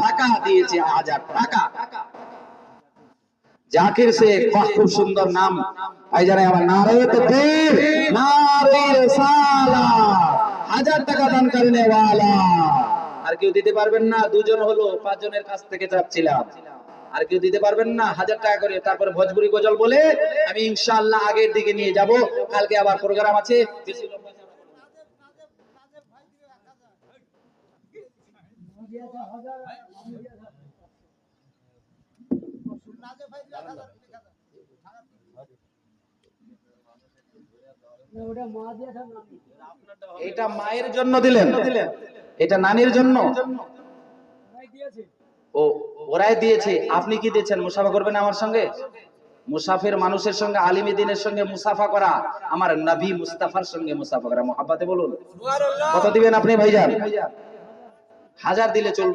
টাকা দিয়েছে, 1000 টাকা। জাকির শেখ, খুব সুন্দর নাম। এই জানে আমার নারে তাকবীর, নারে রিসালাত, 1000 টাকা দান করনে ওয়ালা। আর কেউ দিতে পারবেন না? দুজন হলো, 5 জনের কাছ থেকে চাচ্ছিলাম। আর কেউ দিতে পারবেন না? 1000 টাকা করে। তারপরে ভোজপুরি গজল বলে আমি ইনশাআল্লাহ আগের দিকে নিয়ে যাব। কালকে আবার প্রোগ্রাম আছে। বেশি লম্বা এটা মায়ের জন্য দিলেন, এটা নানির জন্য। ও ওরাই দিয়েছে, আপনি কি দিয়েছেন? মুসাফা করবেন আমার সঙ্গে? মুসাফির মানুষের সঙ্গে, আলিমী দ্বীনের সঙ্গে মুসাফা করা, আমার নবী মুস্তাফার সঙ্গে মুসাফা করা। মুহাব্বতে বলুন কত দিবেন আপনি ভাইজান? 1000 দিলে চলবে।